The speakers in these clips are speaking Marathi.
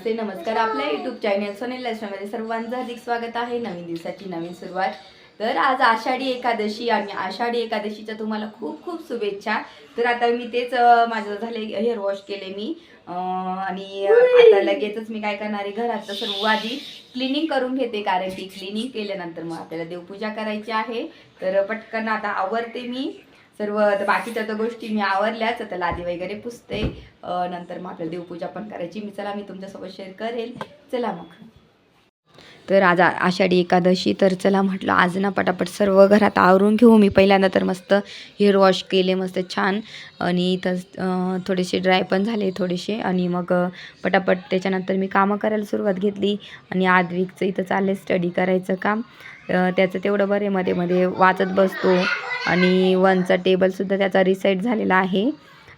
नमस्ते नमस्कार. आपल्या यूट्यूब चॅनल सोनेल लाईफस्टाईलमध्ये सर्वांचं हार्दिक स्वागत आहे. नवीन दिवसाची नवीन सुरुवात. तर आज आषाढी एकादशी आणि आषाढी एकादशीच्या तुम्हाला खूप खूप शुभेच्छा. तर आता मी तेच माझं झाले हेअर वॉश केले मी आणि आता लगेचच मी काय करणार आहे, घरात सर्व आधी क्लिनिंग करून घेते, कारण की क्लिनिंग केल्यानंतर मग आपल्याला देवपूजा करायची आहे. तर पटकन आता आवरते मी सर्व. बाकीच्या तर गोष्टी मी आवरल्याच, आता लादी वगैरे पुसते, नंतर मग आपल्याला देवपूजा पण करायची. मी तुमच्यासोबत शेअर करेल. चला मग. तर आज आषाढी एकादशी, तर चला म्हटलं आज ना पटापट सर्व घरात आवरून घेऊ. मी पहिल्यांदा तर मस्त हेअर वॉश केले मस्त छान, आणि इथं थोडेसे ड्राय पण झाले थोडेसे, आणि मग पटापट त्याच्यानंतर मी कामं करायला सुरुवात घेतली. आणि आद्विकचं इथं चालले स्टडी करायचं काम, त्याचं तेवढं बरे मध्ये मध्ये वाचत बसतो. आणि वनचा टेबलसुद्धा त्याचा रिसेट झालेला आहे,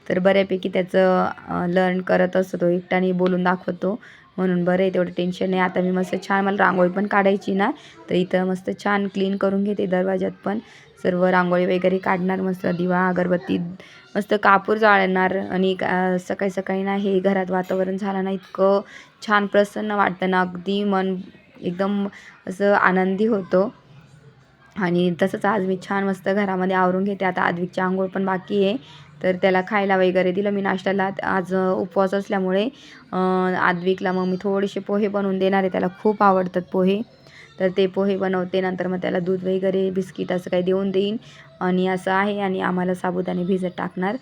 तर बऱ्यापैकी त्याचं लर्न करत असतो, एकट्याने बोलून दाखवतो, म्हणून बरं आहे, तेवढं टेन्शन नाही. आता मी मस्त छान, मला रांगोळी पण काढायची ना, तर इथं मस्त छान क्लीन करून घेते. दरवाज्यात पण सर्व रांगोळी वगैरे काढणार, मस्त दिवा अगरबत्ती मस्त कापूर जाळणार. आणि सकाळी सकाळी ना हे घरात वातावरण झालं ना, इतकं छान प्रसन्न वाटतं ना, अगदी मन एकदम असं आनंदी होतं. आणि तसंच आज मी छान मस्त घरामध्ये आवरून घेते. आता आद्विकची आंघोळ पण बाकी आहे, तर त्याला खायला वगैरे दिलं मी नाश्त्याला. आज उपवास असल्यामुळे आद्विकला मग मी थोडेसे पोहे बनवून देणार आहे, त्याला खूप आवडतात पोहे, तर ते पोहे बनवते. नंतर मग त्याला दूध वगैरे बिस्किट असं काही देऊन देईन. आणि असं आहे, आणि आम्हाला साबुदाणे भिजत टाकणार.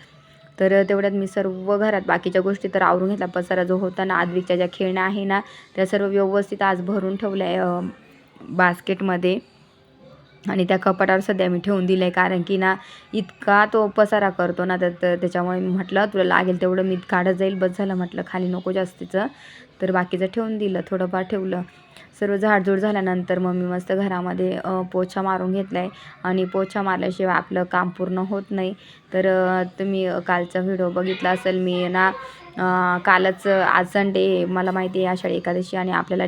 तर तेवढ्यात मी सर्व घरात बाकीच्या गोष्टी तर आवरून घेतला. पसारा जो होता ना, आद्विकच्या ज्या खेळण्या आहे ना, त्या सर्व व्यवस्थित आज भरून ठेवल्या आहे बास्केटमध्ये, आणि त्या कपाटावर सध्या मी ठेवून दिलं आहे, कारण की ना इतका तो पसारा करतो ना, तर त्याच्यामुळे मी म्हटलं तुला लागेल तेवढं मी काढत जाईल, बस झालं म्हटलं, खाली नको जास्तीचं. तर बाकीचं ठेवून दिलं, थोडंफार ठेवलं. सर्व झाडझूड झाल्यानंतर मग मी मस्त घरामध्ये पोछा मारून घेतला आहे, आणि पोछा मारल्याशिवाय आपलं काम पूर्ण होत नाही. तर तुम्ही कालचा व्हिडिओ बघितला असेल मी ना, कालच, आज संडे, मला माहिती आहे आषाढी एकादशी, आणि आपल्याला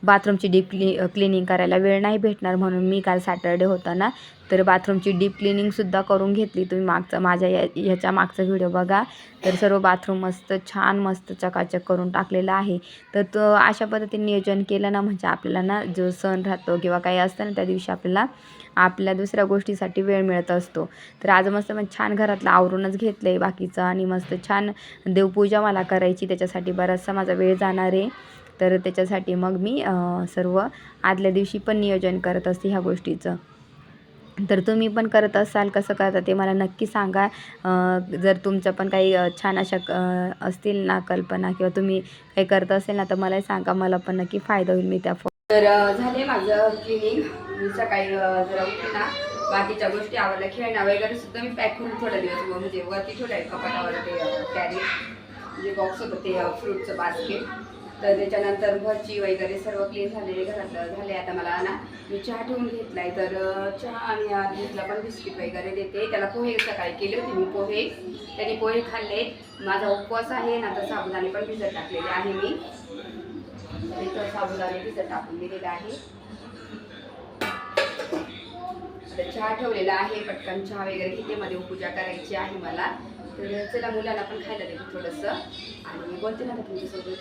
बाथरूमची डीप क्लिनिंग करायला वेळ नाही भेटणार, म्हणून मी काल सॅटर्डे होता ना, तर बाथरूमची डीप क्लिनिंगसुद्धा करून घेतली. तुम्ही माझ्या ह्याच्या मागचा व्हिडिओ बघा, तर सर्व बाथरूम मस्त छान मस्त चकाचक करून टाकलेलं आहे. तर तो अशा पद्धतीने नियोजन केलं ना, म्हणजे आपल्याला ना जो सण राहतो किंवा काही असतं ना, त्या दिवशी आपल्याला आपल्या दुसऱ्या गोष्टीसाठी वेळ मिळत असतो. तर आज मस्त छान घरातलं आवरूनच घेतलं आहे बाकीचं, आणि मस्त छान देवपूजा मला करायची, त्याच्यासाठी बराचसा माझा वेळ जाणार आहे. तर त्याच्यासाठी मग मी सर्व आदल्या दिवशी पण नियोजन करत असते ह्या गोष्टीचं. तर तुम्ही पण करत असाल, कसं करता ते मला नक्की सांगा. जर तुमचं पण काही छान अशा असतील ना कल्पना, किंवा तुम्ही काही करत असेल ना, तर मलाही सांगा, मला पण नक्की फायदा होईल मी त्या. तर झाले माझं क्लिनिंग. मी सकाळी जरा उठली ना, बाकीच्या गोष्टी आवडल्या, खेळण्या वगैरे सुद्धा मी पॅक करून थोड्या दिवस म्हणजे वरती ठेवलं आहे कपाटावर, ते कॅरी जे बॉक्स होतं ते फ्रूटचं बास्केट. तर त्याच्यानंतर भजी वगैरे सर्व क्लीन झाले, घरातलं झाले. आता मला ना मी चहा ठेवून घेतला आहे, तर चहा आणि आधीला पण बिस्किट वगैरे देते. त्याला पोहे सकाळी केले होते मी पोहे, त्याने पोहे खाल्ले. माझा उपवास आहे ना, तर साबुदाणे पण भिजत टाकलेले आहे मी, इथं साबुदाणे भिजत टाकून दिलेले आहे. आता चहा ठेवलेला आहे, पटकन चहा वगैरे घेते, मध्ये पूजा करायची आहे मला. तर चला, मुलांना पण खायला देते थोडंसं, आणि बोलते ना तुमच्यासोबत.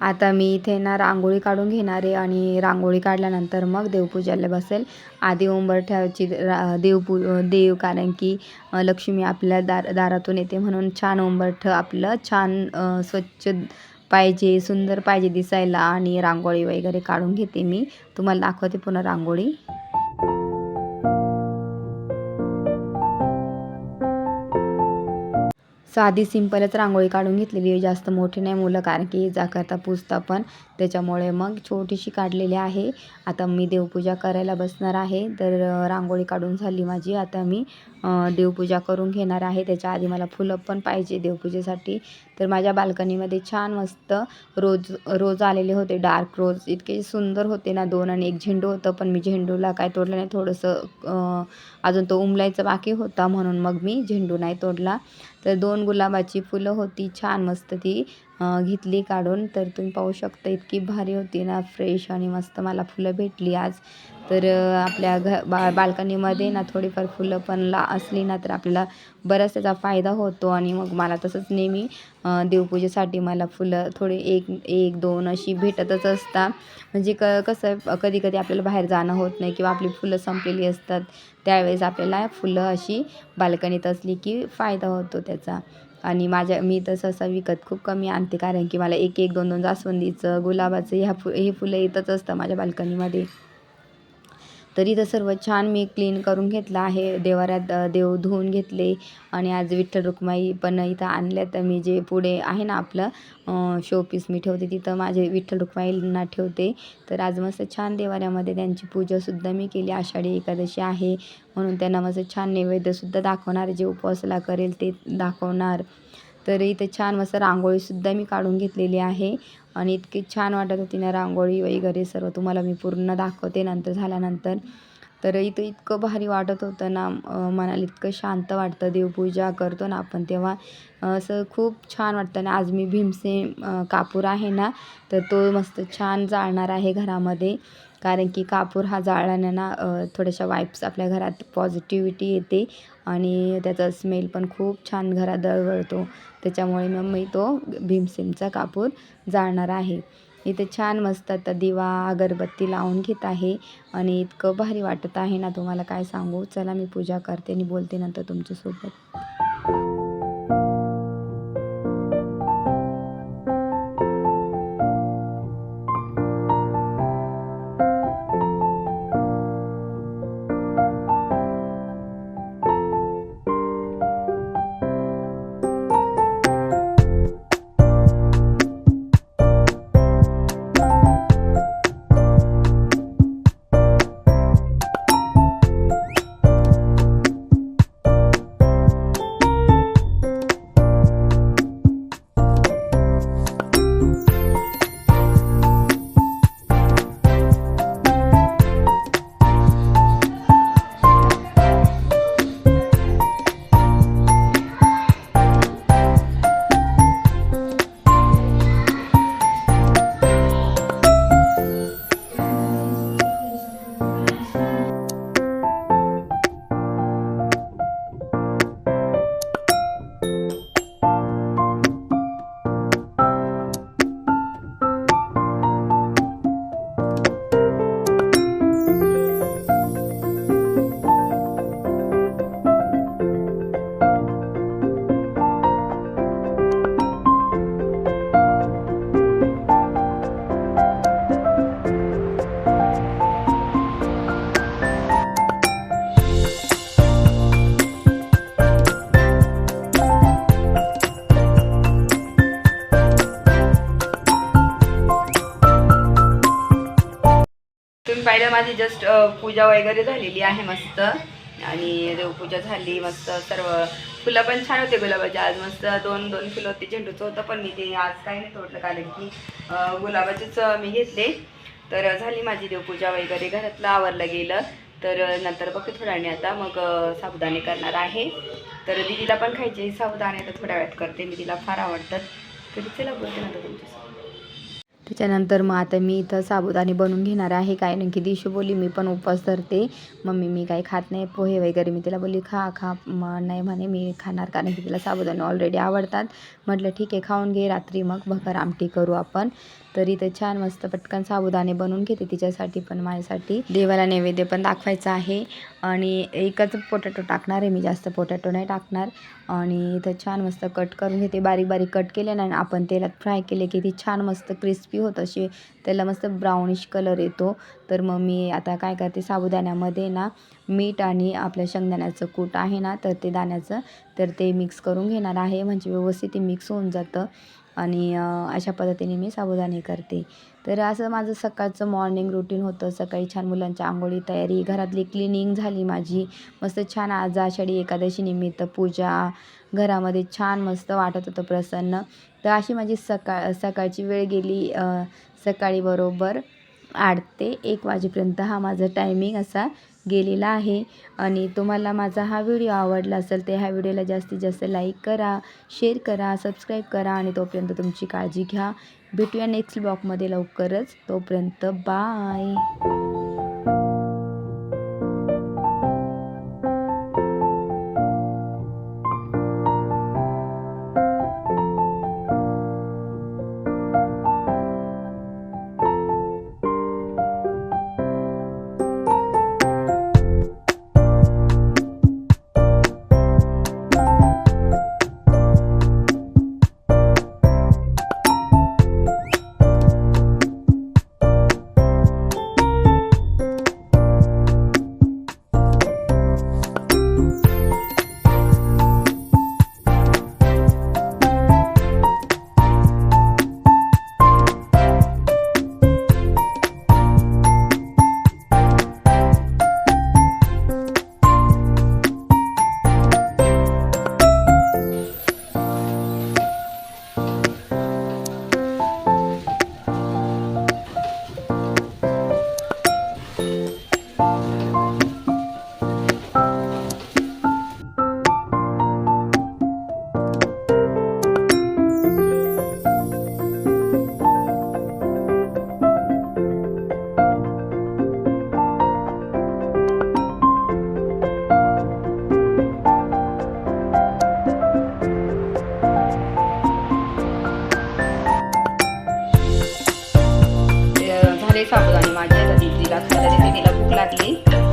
आता मी इथे ना रांगोळी काढून घेणार आहे, आणि रांगोळी काढल्यानंतर मग देवपूजाला बसेल. आधी उंबरठ्याची देव, कारण की लक्ष्मी आपल्या दारातून येते, म्हणून छान उंबरठं आपलं छान स्वच्छ पाहिजे, सुंदर पाहिजे दिसायला. आणि रांगोळी वगैरे काढून घेते मी, तुम्हाला दाखवते पुन्हा रांगोळी. साधी सिंपलच रांगोळी काढून घेतलेली आहे, जास्त मोठी नाही मुलं, कारण की जा करता पुजता पण, त्याच्यामुळे मग छोटीशी काढलेली आहे. आता मी देवपूजा करायला बसणार आहे. तर रांगोळी काढून झाली माझी, आता मी देवपूजा करून घेणार आहे. त्याच्या आधी मला फुलं पण पाहिजे देवपूजेसाठी. तर माझ्या बाल्कनीमध्ये छान मस्त रोज आलेले होते, डार्क रोज, इतके सुंदर होते ना, 2 आणि 1 झेंडू होतं, पण मी झेंडूला काय तोडलं नाही, थोडंसं अजून तो उमलायचा बाकी होता, म्हणून मग मी झेंडू नाही तोडला. तर 2 गुलाबाची फुलं होती छान मस्त, ती घेतली काढून. तर तुम्ही पाहू शकता इतकी भारी होती ना, फ्रेश आणि मस्त मला फुलं भेटली आज. तर आपल्या बाल्कनीमध्ये ना थोडीफार फुलं पण असली ना तर आपल्याला बराच त्याचा फायदा होतो. आणि मग मला तसंच नेहमी देवपूजेसाठी मला फुलं थोडे एक एक दोन अशी भेटतच असतात. म्हणजे कसं कधी कधी आपल्याला बाहेर जाणं होत नाही किंवा आपली फुलं संपलेली असतात, त्यावेळेस आपल्याला फुलं अशी बाल्कनीत असली की फायदा होतो त्याचा. आणि मी तर सहसा विकत खूप कमी आणते, कारण की मला एक एक दोन दोन जास्वंदीचं, गुलाबाचं हे फुलं येतच असतं माझ्या बाल्कनीमध्ये. तरी तर सर्व छान मी क्लीन करून घेतलं आहे. देवाऱ्यात देव धुवून घेतले. आणि आज विठ्ठल रुक्माई पण इथं आणल्या. तर मी जे पुढे आहे ना आपलं शोपीस मी ठेवते, तिथं माझे विठ्ठल रुक्माईंना ठेवते. तर आज मस्त छान देवाऱ्यामध्ये त्यांची पूजासुद्धा मी केली. आषाढी एकादशी आहे म्हणून त्यांना मस्त छान नैवेद्यसुद्धा दाखवणार, जे उपवासाला करेल ते दाखवणार. तर इथे छान मस्त रांगोळीसुद्धा मी काढून घेतलेली आहे. आणि इतकी छान वाटत होती ना रांगोळी वगैरे सर्व, तुम्हाला मी पूर्ण दाखवते नंतर झाल्यानंतर. तर इथं इतकं भारी वाटत होतं ना, मनाला इतकं शांत वाटतं. देवपूजा करतो ना आपण तेव्हा असं खूप छान वाटतं. आणि आज मी भीमसेन कापूर आहे ना, तर तो मस्त छान जाळणार आहे घरामध्ये. कारण की कापूर हा जाळल्याने ना थोड्याशा वाईब्स आपल्या घरात पॉझिटिव्हिटी येते आणि त्याचा स्मेल पण खूप छान घरात दरवळतो. त्याच्यामुळे मग मी तो भीमसेनचा कापूर जाळणार आहे. इथे छान मस्त आता दिवा अगरबत्ती लावून घेत आहे. आणि इतकं भारी वाटत आहे ना, तुम्हाला काय सांगू. चला मी पूजा करते आणि बोलते नंतर तुमच्यासोबत. तुम्ही पाहिलं माझी जस्ट पूजा वगैरे झालेली आहे मस्त. आणि देवपूजा झाली मस्त. सर्व फुलं पण छान होते गुलाबाचे. आज मस्त दोन दोन फुलं होते. झेंडूचं होतं पण मी ते आज काही नाही तोडलं, कारण की गुलाबाचेच मी घेतले. तर झाली माझी देवपूजा वगैरे, घरातलं आवरलं गेलं. तर नंतर बघते थोड्या वेळाने आता मग साबुदाणे करणार आहे. तर दीदीला पण खायचे साबुदाणे, तर थोड्या वेळात करते मी, तिला फार आवडतात. तरी चला बोलते नंतर तुमच्यासोबत. त्याच्यानंतर मग आता मी इथं साबुदाणे बनवून घेणार आहे. काय नाही की दिशू बोलली मी पण उपवास धरते मम्मी, मी काही खात नाही पोहे वगैरे. मी तिला बोलली खा खा, नाही म्हणे मी खाणार, कारण की तिला साबुदाणे ऑलरेडी आवडतात. म्हटलं ठीक आहे खाऊन घे, रात्री मग भगर आमटी करू आपण. तरी ते छान मस्त पटकन साबुदाणे बनवून घेते तिच्यासाठी पण माझ्यासाठी. देवाला नैवेद्य पण दाखवायचा आहे. आणि एकच पोटॅटो टाकणार आहे मी, जास्त पोटॅटो नाही टाकणार. आणि इथं छान मस्त कट करून घेते. बारीक बारीक कट केले ना आपण तेलात फ्राय केले की ती छान मस्त क्रिस्पी होत, अशी त्याला मस्त ब्राउनिश कलर येतो. तर मग मी आता काय करते, साबुदाण्यामध्ये ना मीठ आणि आपल्या शेंगदाण्याचं कूट आहे ना, तर ते दाण्याचं, तर ते मिक्स करून घेणार आहे. म्हणजे व्यवस्थित ते मिक्स होऊन जातं. आणि अशा पद्धतीने मी साबुदाणे करते. तर असं माझं सकाळचं मॉर्निंग रुटीन होतं. सकाळी छान मुलांच्या आंघोळी तयारी, घरातली क्लिनिंग झाली माझी मस्त छान. आज आषाढी एकादशी निमित्त पूजा, घरामध्ये छान मस्त वाटत होतं प्रसन्न. तर अशी माझी सकाळची वेळ गेली. सकाळी बरोबर 8 ते 1 वाजेपर्यंत हा माझा टायमिंग असा गेलेला आहे. आणि तुम्हाला माझा हा व्हिडिओ आवडला असेल तर ह्या व्हिडिओला जास्तीत जास्त लाईक करा, शेअर करा, सबस्क्राईब करा आणि तोपर्यंत तुमची काळजी घ्या. भेटूया नेक्स्ट ब्लॉगमध्ये लवकरच. तोपर्यंत बाय. साबुदाणे माझ्या दीदीला खायला देते, तिला भूक लागली.